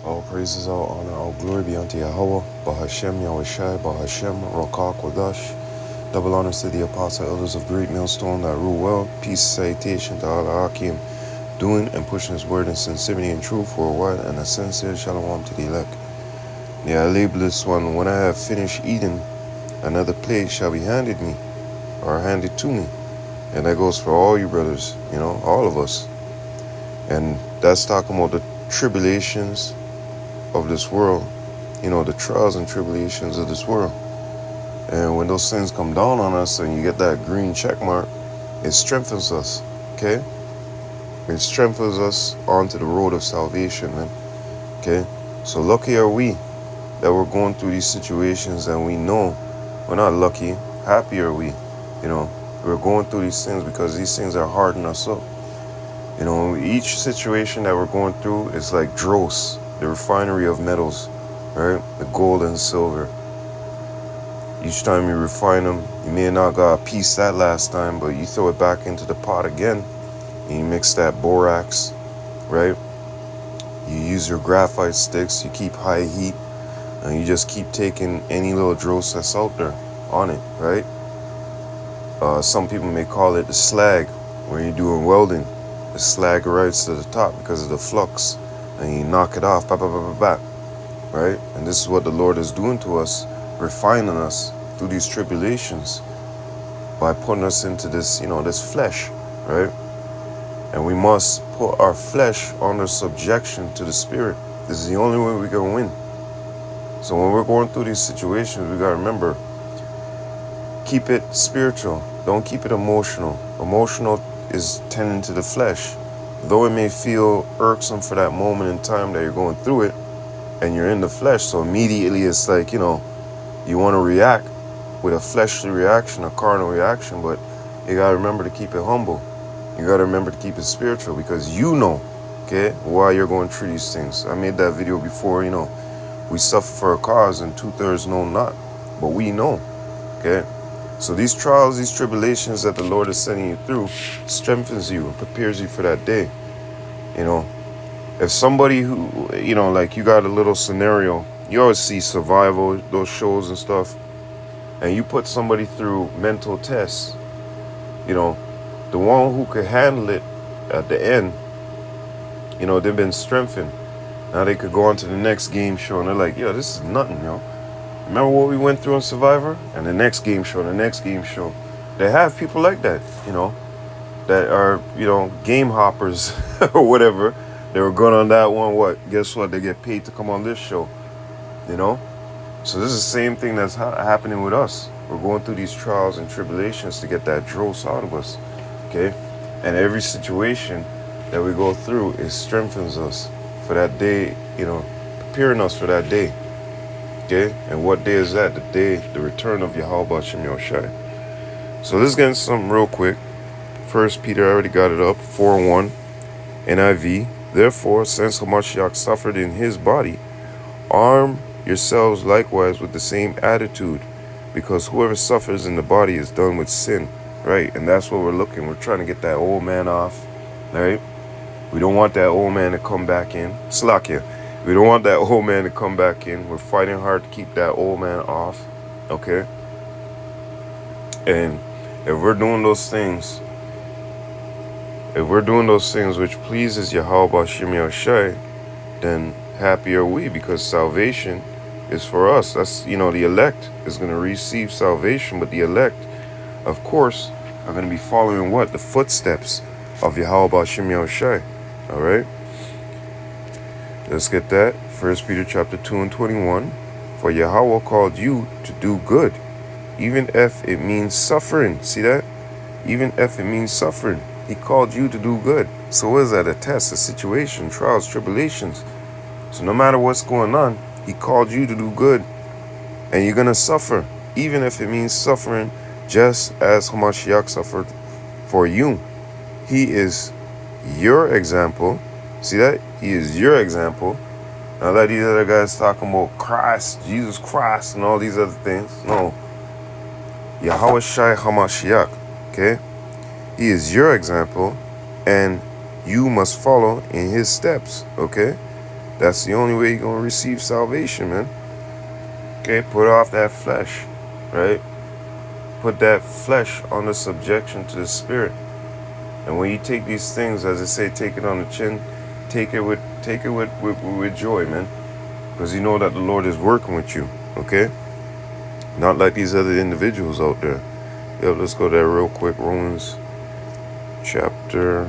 All praises, all honor, all glory be unto Yahweh, Bahashem, Yahushai, Bahashem, Rokah, Kodash. Double honors to the apostle elders of Great Millstone that rule well. Peace, salutation to Allah Hakim, doing and pushing his word in sincerity and truth worldwide, and a sincere shalom to the elect. Yeah, I label this one, when I have finished eating, another plate shall be handed me, or handed to me. And that goes for all you brothers, all of us. And that's talking about the tribulations of this world, the trials and tribulations of this world. And when those things come down on us and you get that green check mark, it strengthens us, okay? It strengthens us onto the road of salvation, man, okay? So lucky are we that we're going through these situations, and we know we're not lucky. Happy are we, we're going through these things because these things are hardening us up. Each situation that we're going through is like dross, the refinery of metals, right? The gold and silver. Each time you refine them, you may not got a piece that last time, but you throw it back into the pot again, and you mix that borax, right? You use your graphite sticks, you keep high heat, and you just keep taking any little dross that's out there on it, right? Some people may call it the slag, when you're doing welding. The slag rises to the top because of the flux, and you knock it off, right? And this is what the Lord is doing to us, refining us through these tribulations by putting us into this, this flesh, right? And we must put our flesh under subjection to the Spirit. This is the only way we can win. So when we're going through these situations, we gotta remember, keep it spiritual. Don't keep it emotional. Emotional is tending to the flesh. Though it may feel irksome for that moment in time that you're going through it, and you're in the flesh, so immediately it's like, you want to react with a fleshly reaction, a carnal reaction, but you got to remember to keep it humble. You got to remember to keep it spiritual, because okay, why you're going through these things. I made that video before, we suffer for a cause and 2/3 know not, but we know, okay? So these trials, these tribulations that the Lord is sending you through strengthens you and prepares you for that day. If somebody who, like you got a little scenario, you always see survival, those shows and stuff, and you put somebody through mental tests, the one who could handle it at the end, they've been strengthened. Now they could go on to the next game show and they're like, yo, this is nothing, Remember what we went through on Survivor? And the next game show, They have people like that, that are, game hoppers or whatever. They were going on that one, guess what? They get paid to come on this show, So this is the same thing that's happening with us. We're going through these trials and tribulations to get that dross out of us, okay? And every situation that we go through, it strengthens us for that day, preparing us for that day, okay? And what day is that? The return of Yahweh Bashem Yoshai. So let's get into something real quick. First Peter, I already got it up, 4:1, NIV. Therefore, since Hamashiach suffered in his body, arm yourselves likewise with the same attitude, because whoever suffers in the body is done with sin, right? And that's what we're looking. We're trying to get that old man off, right? We don't want that old man to come back in. Slakia. We don't want that old man to come back in. We're fighting hard to keep that old man off, okay? And if we're doing those things, which pleases Yahweh Bashem Yahushai, then happy are we, because salvation is for us. That's, the elect is going to receive salvation, but the elect, of course, are going to be following what? The footsteps of Yahweh Bashem Yahushai. All right? Let's get that. 1 Peter chapter 2:21. For Yahweh called you to do good, even if it means suffering. See that? Even if it means suffering. He called you to do good. So what is that? A test, a situation, trials, tribulations. So no matter what's going on, he called you to do good. And you're going to suffer, even if it means suffering, just as Hamashiach suffered for you. He is your example. See that? He is your example. Now let these other guys talking about Christ, Jesus Christ, and all these other things. No. Yahweh Shai Hamashiach. Okay? He is your example, and you must follow in his steps. Okay? That's the only way you're going to receive salvation, man. Okay, put off that flesh, right? Put that flesh under subjection to the spirit. And when you take these things, as I say, take it on the chin, take it with joy, man. Because you know that the Lord is working with you, okay? Not like these other individuals out there. Yo, let's go there real quick. Romans chapter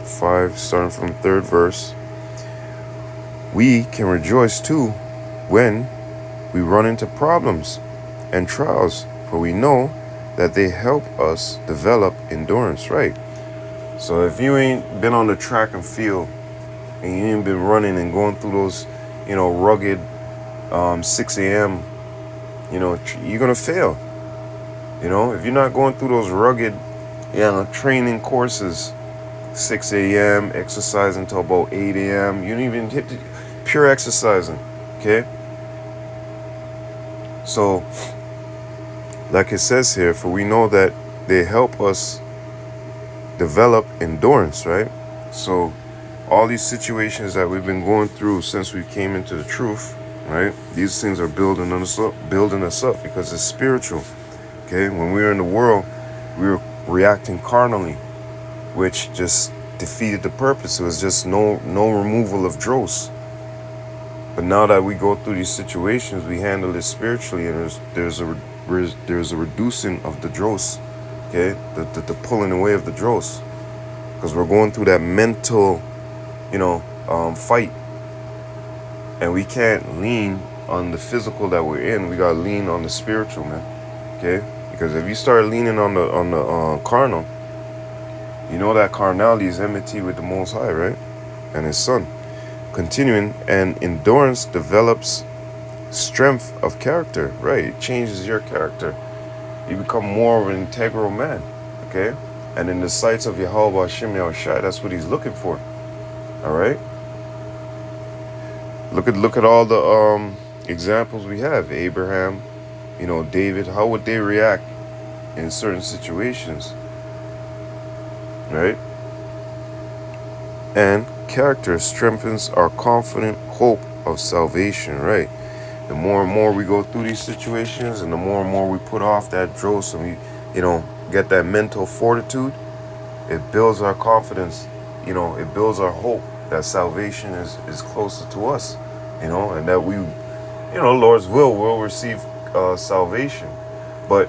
5, starting from 3rd verse. We can rejoice too when we run into problems and trials, for we know that they help us develop endurance, right? So if you ain't been on the track and field and you ain't been running and going through those, rugged 6 a.m., you're going to fail. If you're not going through those rugged, training courses, 6 a.m., exercising until about 8 a.m., you don't even hit the pure exercising, okay? So, like it says here, for we know that they help us develop endurance, right? So, all these situations that we've been going through since we came into the truth, right? These things are building us up because it's spiritual, okay? When we were in the world, we were reacting carnally, which just defeated the purpose. It was just no removal of dross. But now that we go through these situations, we handle it spiritually, and there's a reducing of the dross, okay? The pulling away of the dross, because we're going through that mental, fight, and we can't lean on the physical that we're in. We gotta lean on the spiritual, man, okay? Because if you start leaning on the carnal, that carnality is enmity with the Most High, right? And His Son. Continuing, and endurance develops strength of character, right? It changes your character. You become more of an integral man, okay? And in the sights of Yahweh Hashem Yahushai, that's what He's looking for, all right? Look at all the examples we have. Abraham, David. How would they react in certain situations, right? And character strengthens our confident hope of salvation, right? The more and more we go through these situations, and the more and more we put off that dross, and we, get that mental fortitude, it builds our confidence, it builds our hope that salvation is closer to us, and that we, Lord's will receive salvation. But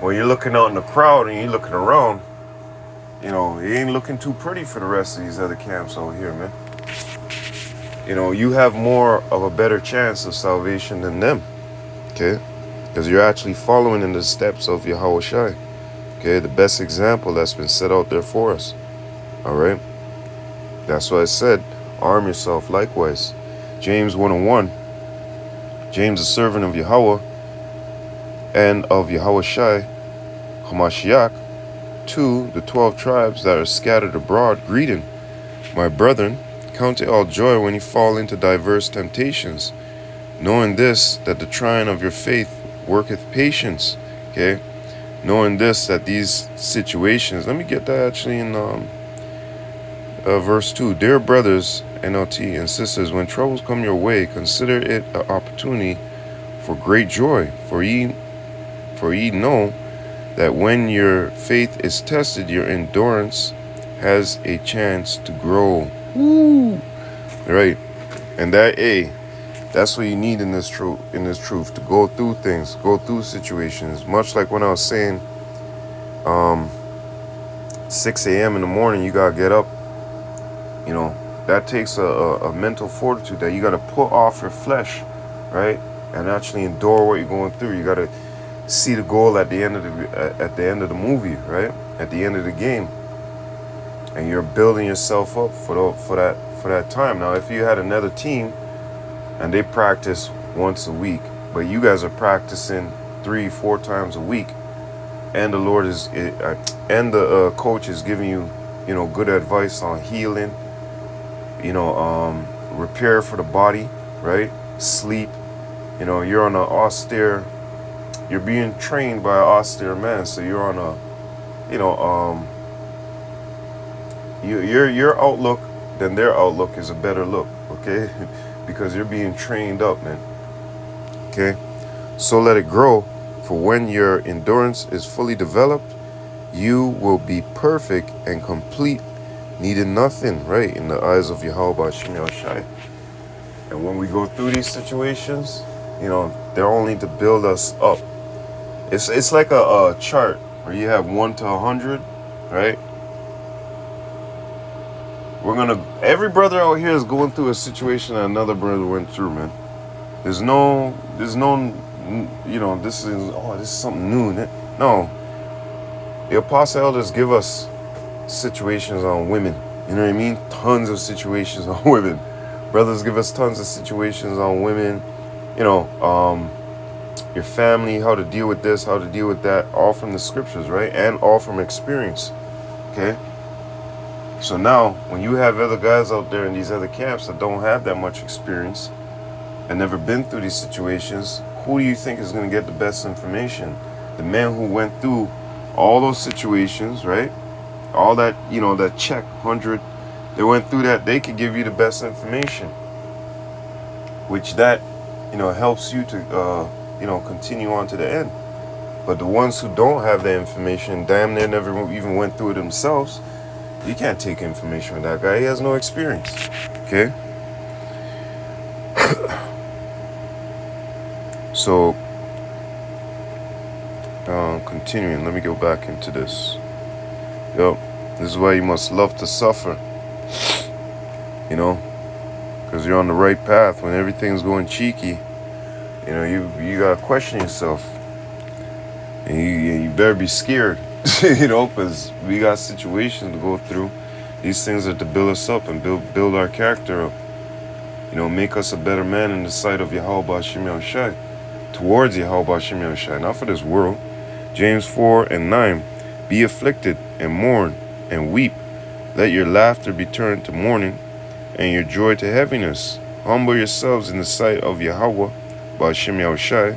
when you're looking out in the crowd and you're looking around, it ain't looking too pretty for the rest of these other camps over here, man. You have more of a better chance of salvation than them, okay? Because you're actually following in the steps of Yahweh Shai, okay? The best example that's been set out there for us, all right? That's why I said, arm yourself likewise. James 1:1, James, a servant of Yahweh and of Yahweh Shai, Hamashiach, to the 12 tribes that are scattered abroad, greeting. My brethren, count it all joy when you fall into diverse temptations, knowing this, that the trying of your faith worketh patience, okay? Knowing this, that these situations, let me get that actually in verse 2. Dear brothers, NLT, and sisters, when troubles come your way, consider it an opportunity for great joy, for ye know that when your faith is tested, your endurance has a chance to grow. Woo! Right. And that's what you need in this truth, to go through things, go through situations. Much like when I was saying, 6 a.m. in the morning, you gotta get up. That takes a mental fortitude that you gotta put off your flesh, right? And actually endure what you're going through. You gotta see the goal at the end of the movie, right? At the end of the game, and you're building yourself up for that time. Now, if you had another team and they practice once a week, but you guys are practicing 3-4 times a week, and the Lord and the coach is giving you, good advice on healing, repair for the body, right? Sleep. You're on an austere. You're being trained by an austere man, so you're on a, your outlook than their outlook is a better look, okay? Because you're being trained up, man. Okay? So let it grow, for when your endurance is fully developed, you will be perfect and complete, needing nothing, right, in the eyes of Yahweh Shem Shai. And when we go through these situations, they're only to build us up. It's like a chart where you have 1 to 100, right? Every brother out here is going through a situation that another brother went through, man. There's no, this is something new. No, the apostle elders give us situations on women. You know what I mean? Tons of situations on women. Brothers give us tons of situations on women. Your family, how to deal with this, how to deal with that, all from the scriptures, right? And all from experience. Okay? So now, when you have other guys out there in these other camps that don't have that much experience and never been through these situations, who do you think is going to get the best information? The man who went through all those situations, right? All that, that check 100, they went through that, they could give you the best information. Which that, helps you to, continue on to the end. But the ones who don't have the information, damn near never even went through it themselves, you can't take information from that guy. He has no experience. Okay? So, continuing, let me go back into this. Yep. This is why you must love to suffer. Because you're on the right path. When everything's going cheeky, you gotta question yourself. And you better be scared. Because we got situations to go through. These things are to build us up and build our character up. Make us a better man in the sight of Yahweh Shem Shai, towards Yahweh Shem Shai, not for this world. James 4:9, be afflicted and mourn and weep. Let your laughter be turned to mourning and your joy to heaviness. Humble yourselves in the sight of Yahweh Shem Shai,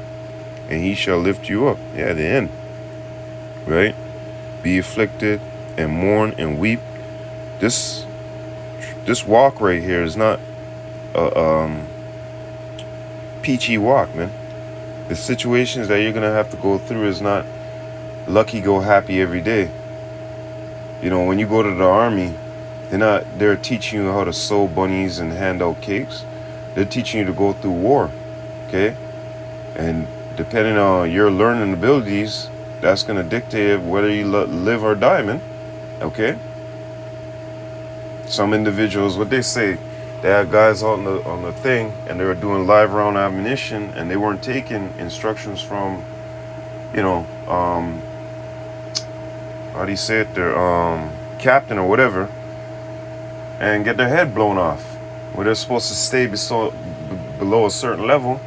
and he shall lift you up. Yeah, the end. Right? Be afflicted and mourn and weep. This walk right here is not a peachy walk, man. The situations that you're gonna have to go through is not lucky go happy every day. When you go to the army, they're teaching you how to sew bunnies and hand out cakes. They're teaching you to go through war. Okay? And depending on your learning abilities, that's going to dictate whether you live or die, man. Okay? Some individuals, what they say, they had guys on the thing, and they were doing live round ammunition, and they weren't taking instructions from, how do you say it, their captain or whatever, and get their head blown off. Where they're supposed to stay below a certain level.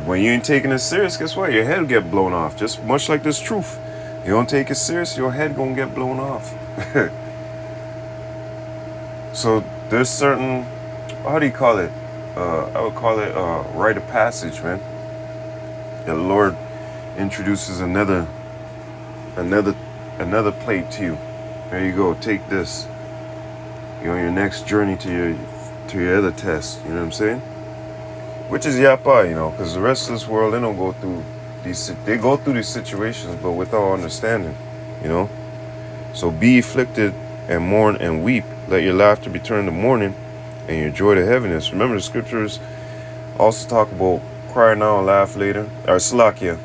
When you ain't taking it serious, guess what? Your head will get blown off. Just much like this truth. You don't take it serious, your head gonna get blown off. So there's certain, how do you call it? I would call it rite of passage, man. The Lord introduces another plate to you. There you go. Take this. You're on your next journey to your other test. You know what I'm saying? Which is yapa, because the rest of this world, they don't go through they go through these situations, but without understanding, So be afflicted and mourn and weep. Let your laughter be turned to mourning and your joy to heaviness. Remember, the scriptures also talk about cry now and laugh later. Or Salakia.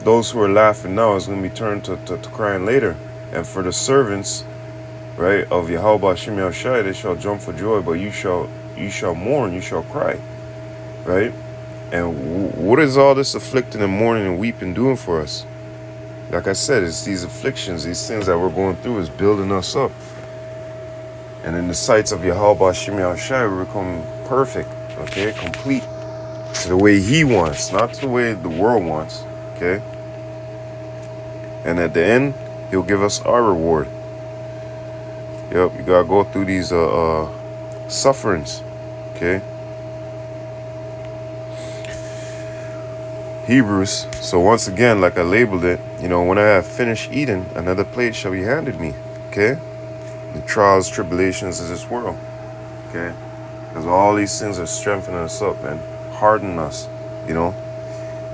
Those who are laughing now is going to be turned to crying later. And for the servants, right, of Yahweh Shem Shai, they shall jump for joy, but you shall mourn, you shall cry, right? And what is all this afflicting and mourning and weeping doing for us? Like I said, it's these afflictions, these things that we're going through is building us up. And in the sights of Yahweh Shem Shai, we become perfect, okay, complete, to the way he wants, not the way the world wants, okay? And at the end, he'll give us our reward. Yep, you gotta go through these sufferings, okay? Hebrews. So once again, like I labeled it, when I have finished eating, another plate shall be handed me, okay? The trials, tribulations of this world. Okay? Because all these things are strengthening us up, man. Harden us, you know.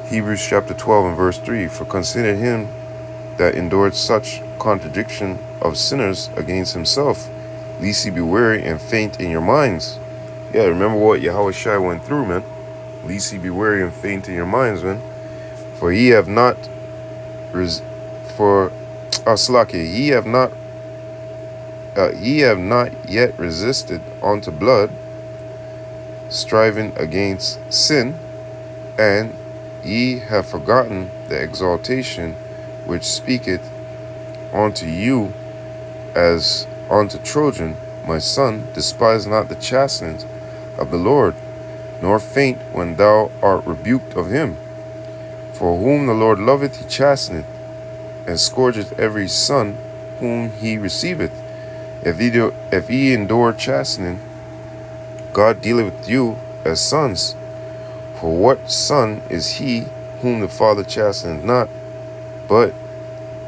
Hebrews chapter 12 and verse 3. For consider him that endured such contradiction of sinners against himself, lest he be weary and faint in your minds. Yeah, remember what Yahweh Shai went through, man. Lest he be weary and faint in your minds, man. For ye have not ye have not yet resisted unto blood, striving against sin, and ye have forgotten the exaltation which speaketh unto you as unto children. My son, despise not the chastenings of the Lord, nor faint when thou art rebuked of him. For whom the Lord loveth he chasteneth, and scourgeth every son whom he receiveth. If ye endure chastening, God dealeth with you as sons. For what son is he whom the Father chasteneth not? But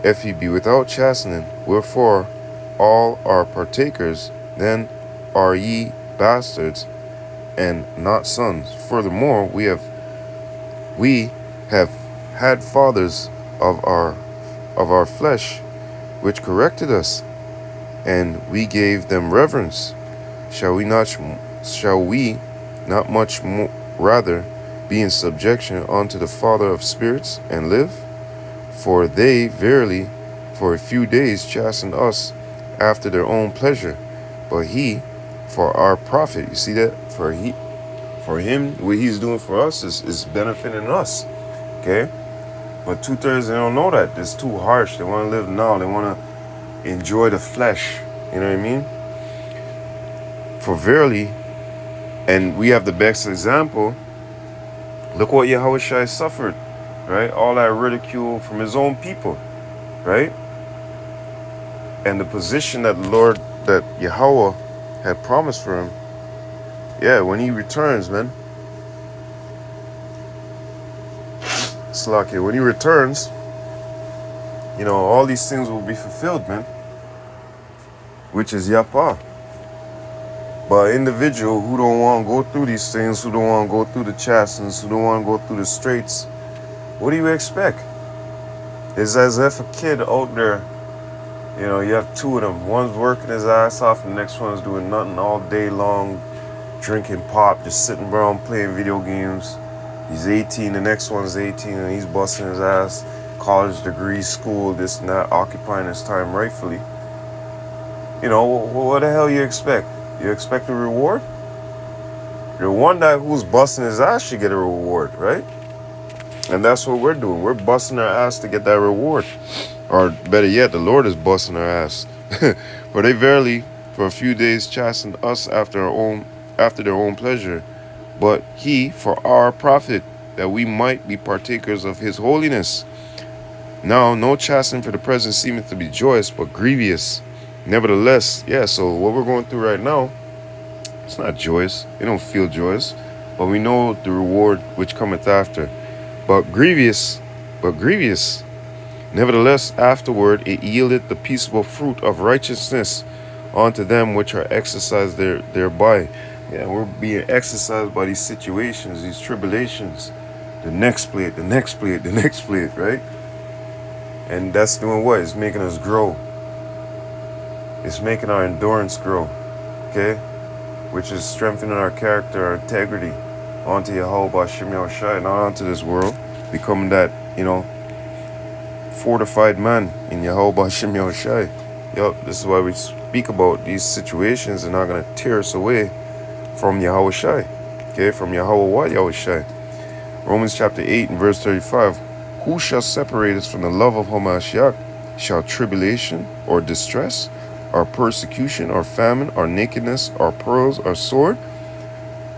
if he be without chastening, wherefore all are partakers, then are ye bastards and not sons. Furthermore, we have had fathers of our flesh, which corrected us, and we gave them reverence. Shall we not much more rather be in subjection unto the Father of spirits, and live? For they verily for a few days chasten us after their own pleasure, but he for our profit. You see that? For him, what he's doing for us is benefiting us. Okay? But 2/3, they don't know that. It's too harsh. They want to live now. They want to enjoy the flesh. You know what I mean? For verily, and we have the best example. Look what Yahweh Shai suffered, right? All that ridicule from his own people, right? And the position that that Yahweh had promised for him. Yeah, when he returns, man. Slakia, when he returns, you know, all these things will be fulfilled, man. Which is Yapa. But an individual who don't want to go through these things, who don't want to go through the chastenings, who don't want to go through the straits, what do you expect? It's as if a kid out there, you know, you have two of them. One's working his ass off, and the next one's doing nothing all day long, drinking pop, just sitting around playing video games. He's 18, the next one's 18, and he's busting his ass, college degree, school, this and that, occupying his time rightfully. You know, what the hell you expect? You expect a reward? The one that who's busting his ass should get a reward, right? And that's what we're doing. We're busting our ass to get that reward. Or better yet, the Lord is busting our ass. For they verily for a few days chastened us after their own pleasure, but he for our profit, that we might be partakers of his holiness. Now no chastening for the present seemeth to be joyous, but grievous. Nevertheless, yeah, so what we're going through right now, it's not joyous. It don't feel joyous. But we know the reward which cometh after. But grievous. Nevertheless, afterward it yieldeth the peaceable fruit of righteousness unto them which are exercised thereby. Yeah, we're being exercised by these situations, these tribulations. The next plate, right? And that's doing what? It's making us grow. It's making our endurance grow, okay? Which is strengthening our character, our integrity onto Yahweh B'Shem Yahushai, not onto this world. Becoming that, you know, fortified man in Yahweh B'Shem Yahushai. Yup, this is why we speak about these situations are not going to tear us away from Yahweh Shai, okay? From Yahweh Yahushai. Romans chapter 8 and verse 35. Who shall separate us from the love of Hamashiach? Shall tribulation or distress, or persecution, or famine, or nakedness, or pearls, or sword?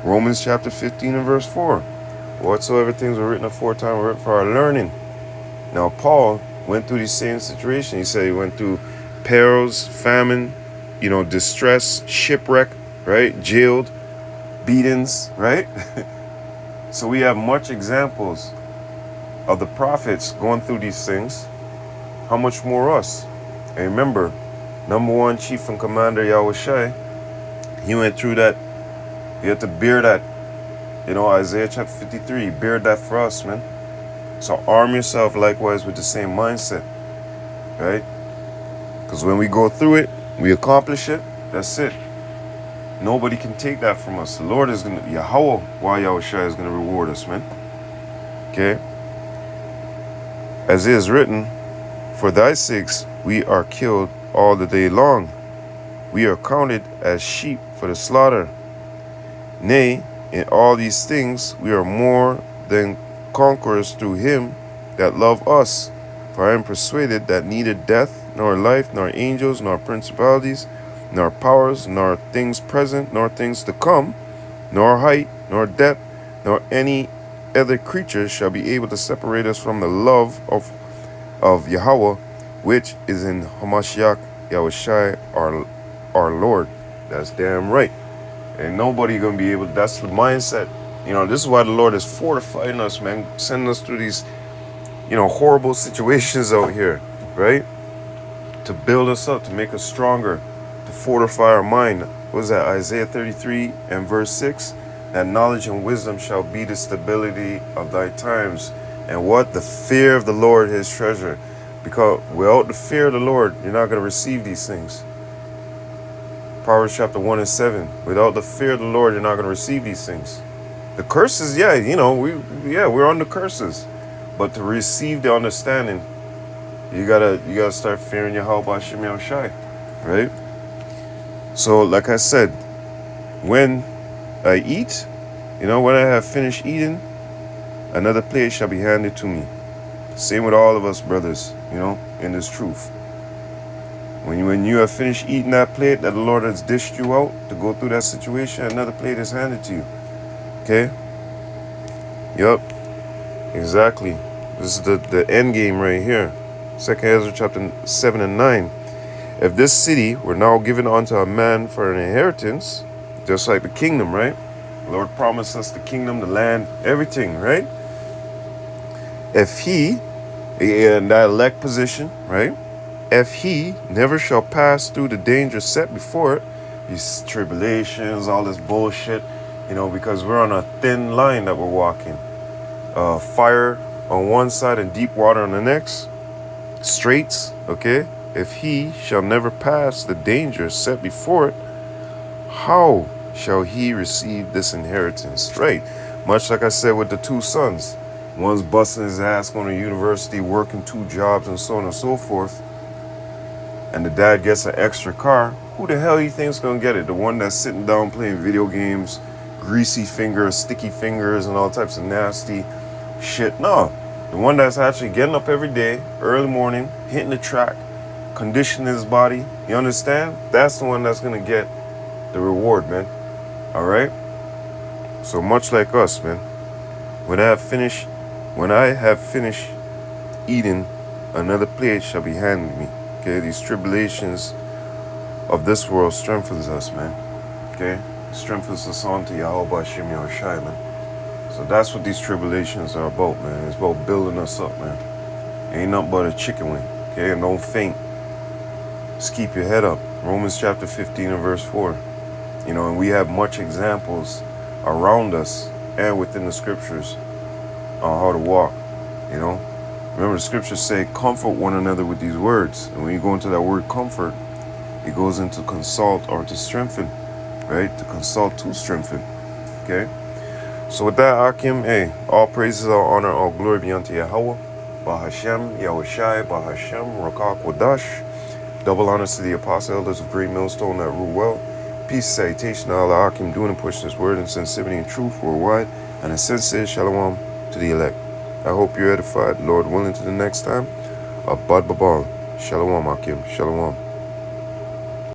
Romans chapter 15 and verse 4. Whatsoever things were written aforetime were written for our learning. Now Paul went through these same situations. He said he went through perils, famine, you know, distress, shipwreck, right? Jailed, beatings, right? So we have much examples of the prophets going through these things. How much more us? And remember, number one chief and commander Yahweh Shai, he went through that You have to bear that. You know, Isaiah chapter 53, bear that for us, man. So arm yourself likewise with the same mindset, right? Because when we go through it, we accomplish it, that's it. Nobody can take that from us. The Lord is going to, Yahweh, Yahushua is going to reward us, man. Okay? As it is written, for thy sakes we are killed all the day long. We are counted as sheep for the slaughter. Nay, in all these things we are more than conquerors through him that loved us. For I am persuaded that neither death, nor life, nor angels, nor principalities, nor powers, nor things present, nor things to come, nor height, nor depth, nor any other creature shall be able to separate us from the love of Yahweh, which is in Hamashiach Yahushai our Lord. That's damn right. Ain't nobody gonna be able to, that's the mindset. You know, this is why the Lord is fortifying us, man, sending us through these, you know, horrible situations out here, right? To build us up, to make us stronger, to fortify our mind. What is that? Isaiah 33 and verse 6. That knowledge and wisdom shall be the stability of thy times. And what? The fear of the Lord his treasure. Because without the fear of the Lord, you're not going to receive these things. Proverbs chapter 1 and 7. Without the fear of the Lord, you're not going to receive these things. The curses, yeah, you know, we're on the curses. But to receive the understanding, you gotta start fearing Yahweh Hashem Yahushai, right? So, like I said, when I eat, you know, when I have finished eating, another plate shall be handed to me. Same with all of us, brothers, you know, in this truth. When you have finished eating that plate that the Lord has dished you out to go through that situation, another plate is handed to you. Okay? Yup. Exactly. This is the end game right here. 2 Ezra chapter 7 and 9. If this city were now given unto a man for an inheritance, just like the kingdom, right? The Lord promised us the kingdom, the land, everything, right? If he, in that elect position, right? If he never shall pass through the danger set before it, these tribulations, all this bullshit, you know, because we're on a thin line that we're walking. Fire on one side and deep water on the next. Straits, okay? If he shall never pass the danger set before it, how shall he receive this inheritance? Right. Much like I said with the two sons. One's busting his ass going to university, working 2 jobs and so on and so forth. And the dad gets an extra car. Who the hell you think's going to get it? The one that's sitting down playing video games, greasy fingers, sticky fingers, and all types of nasty shit? No. The one that's actually getting up every day, early morning, hitting the track, conditioning his body. You understand? That's the one that's going to get the reward, man. All right? So much like us, man. When I have finished eating, another plate shall be handed me. Okay? These tribulations of this world strengthens us, man. Okay? It strengthens us on to Yahweh Hashem Yahushai, man. So that's what these tribulations are about, man. It's about building us up, man. Ain't nothing but a chicken wing. Okay? And don't faint. Just keep your head up. Romans chapter 15 and verse 4. You know, and we have much examples around us and within the scriptures on how to walk, you know. Remember, the scriptures say, comfort one another with these words. And when you go into that word comfort, it goes into consult or to strengthen, right? To consult to strengthen, okay? So with that, Akim, hey, all praises, all honor, all glory be unto Yahweh, Bahashem, Yahushai, Bahashem, Rakak Wadash. Double honors to the apostle elders of Great Millstone that rule well. Peace, salutation to Allah Akim, doing and pushing his word and sensitivity and truth worldwide. And a sincere shalom to the elect. I hope you're edified, Lord willing, to the next time. Abad Babal. Shalom Akim. Shalom.